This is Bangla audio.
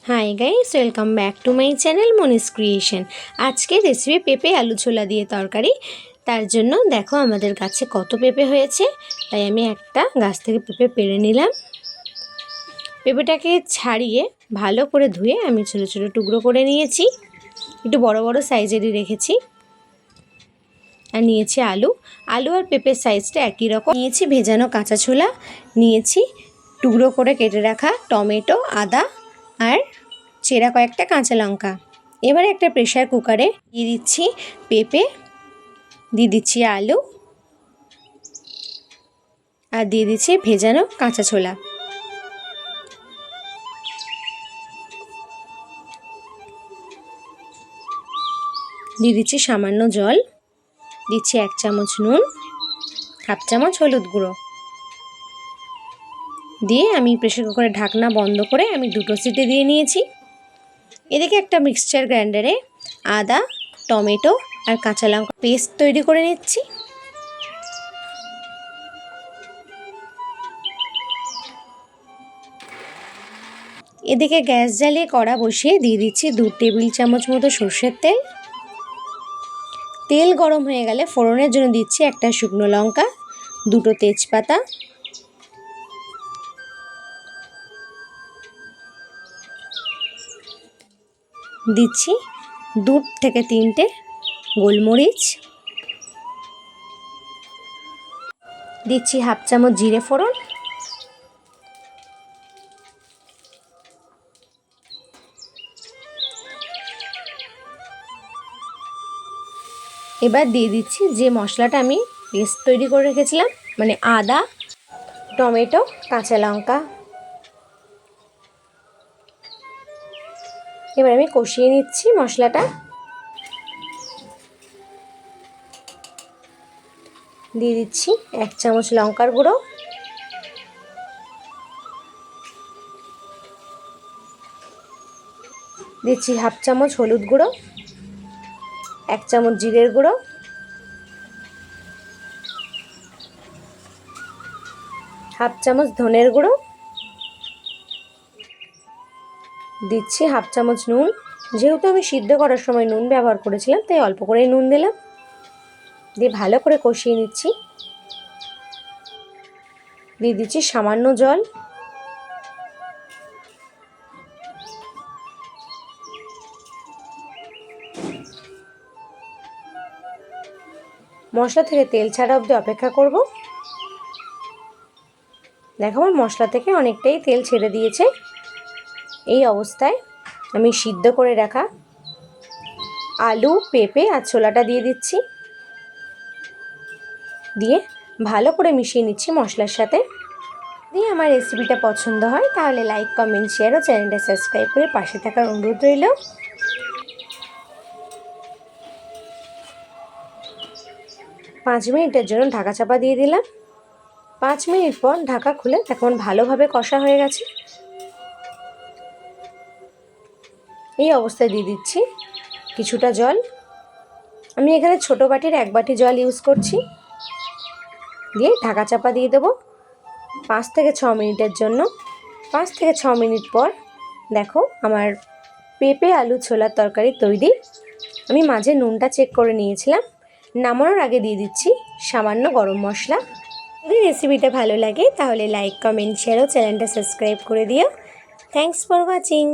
High guys, welcome back to my channel Monis creation. আজকে রেসিপি পেঁপে আলু ছোলা দিয়ে তরকারি। তার জন্য দেখো আমাদের গাছে কত পেঁপে হয়েছে, তাই আমি একটা গাছ থেকে পেঁপে পেড়ে নিলাম। পেঁপেটাকে ছাড়িয়ে ভালো করে ধুয়ে আমি ছোটো ছোটো টুকরো করে নিয়েছি, একটু বড় বড় সাইজেরই রেখেছি। আর নিয়েছি আলু আর পেঁপের সাইজটা একই রকম নিয়েছি। ভেজানো কাঁচা ছোলা নিয়েছি, টুকরো করে কেটে রাখা টমেটো, আদা আর চেরা কয়েকটা কাঁচা লঙ্কা। এবারে একটা প্রেসার কুকারে দিয়ে দিচ্ছি পেঁপে, দিয়ে দিচ্ছি আলু আর দিয়ে দিচ্ছি ভেজানো কাঁচা ছোলা। দিয়ে দিচ্ছি সামান্য জল, দিচ্ছি 1 চামচ নুন, 1/2 চামচ হলুদ গুঁড়ো দিয়ে আমি প্রেসার কুকারের ঢাকনা বন্ধ করে আমি 2টো সিটি দিয়ে নিয়েছি। এদিকে একটা মিক্সচার গ্রাইন্ডারে আদা, টমেটো আর কাঁচা লঙ্কা পেস্ট তৈরি করে নিচ্ছি। এদিকে গ্যাস জ্বালিয়ে কড়া বসিয়ে দিয়ে দিচ্ছি 2 টেবিল চামচ মতো সর্ষের তেল। তেল গরম হয়ে গেলে ফোড়নের জন্য দিচ্ছি একটা শুকনো লঙ্কা, 2টো তেজপাতা, দিচ্ছি 2 থেকে 3টে গোলমরিচ, দিচ্ছি 1/2 চামচ জিরে ফোড়ন, এবার দিয়ে দিচ্ছি যে মশলাটা আমি পেস্ট তৈরি করে রেখেছিলাম, মানে আদা, টমেটো, কাঁচা লঙ্কা। এবার আমি কষিয়ে নিচ্ছি মশলাটা। দিয়ে দিচ্ছি 1 চামচ লঙ্কার গুঁড়ো, দিচ্ছি 1/2 চামচ হলুদ গুঁড়ো, 1 চামচ জিরের গুঁড়ো, 1/2 চামচ ধনের গুঁড়ো, দিচ্ছি 1/2 চামচ নুন। যেহেতু আমি সিদ্ধ করার সময় নুন ব্যবহার করেছিলাম, তাই অল্প করেই নুন দিলাম। দিয়ে ভালো করে কষিয়ে নিচ্ছি। দিয়ে দিচ্ছি সামান্য জল। মশলা থেকে তেল ছাড়া অবধি অপেক্ষা করব। দেখো আমার মশলা থেকে অনেকটাই তেল ছেড়ে দিয়েছে। এই অবস্থায় আমি সিদ্ধ করে রাখা আলু, পেঁপে আর ছোলাটা দিয়ে দিচ্ছি। দিয়ে ভালো করে মিশিয়ে নিচ্ছি মশলার সাথে। দিয়ে আমার রেসিপিটা পছন্দ হয় তাহলে লাইক, কমেন্ট, শেয়ার ও চ্যানেলটা সাবস্ক্রাইব করে পাশে থাকার অনুরোধ রইল। 5 মিনিটের জন্য ঢাকা চাপা দিয়ে দিলাম। 5 মিনিট পর ঢাকা খুলে এখন ভালোভাবে কষা হয়ে গেছে। এই অবস্থায় দিয়ে দিচ্ছি কিছুটা জল। আমি এখানে ছোটো বাটির 1 বাটি জল ইউজ করছি। দিয়ে ঢাকা চাপা দিয়ে দেবো 5 থেকে 6 মিনিটের জন্য। 5 থেকে 6 মিনিট পর দেখো আমার পেঁপে আলু ছোলার তরকারি তৈরি। আমি মাঝে নুনটা চেক করে নিয়েছিলাম। নামানোর আগে দিয়ে দিচ্ছি সামান্য গরম মশলা। যদি রেসিপিটা ভালো লাগে তাহলে লাইক, কমেন্ট, শেয়ার ও চ্যানেলটা সাবস্ক্রাইব করে দিও। Thanks for watching.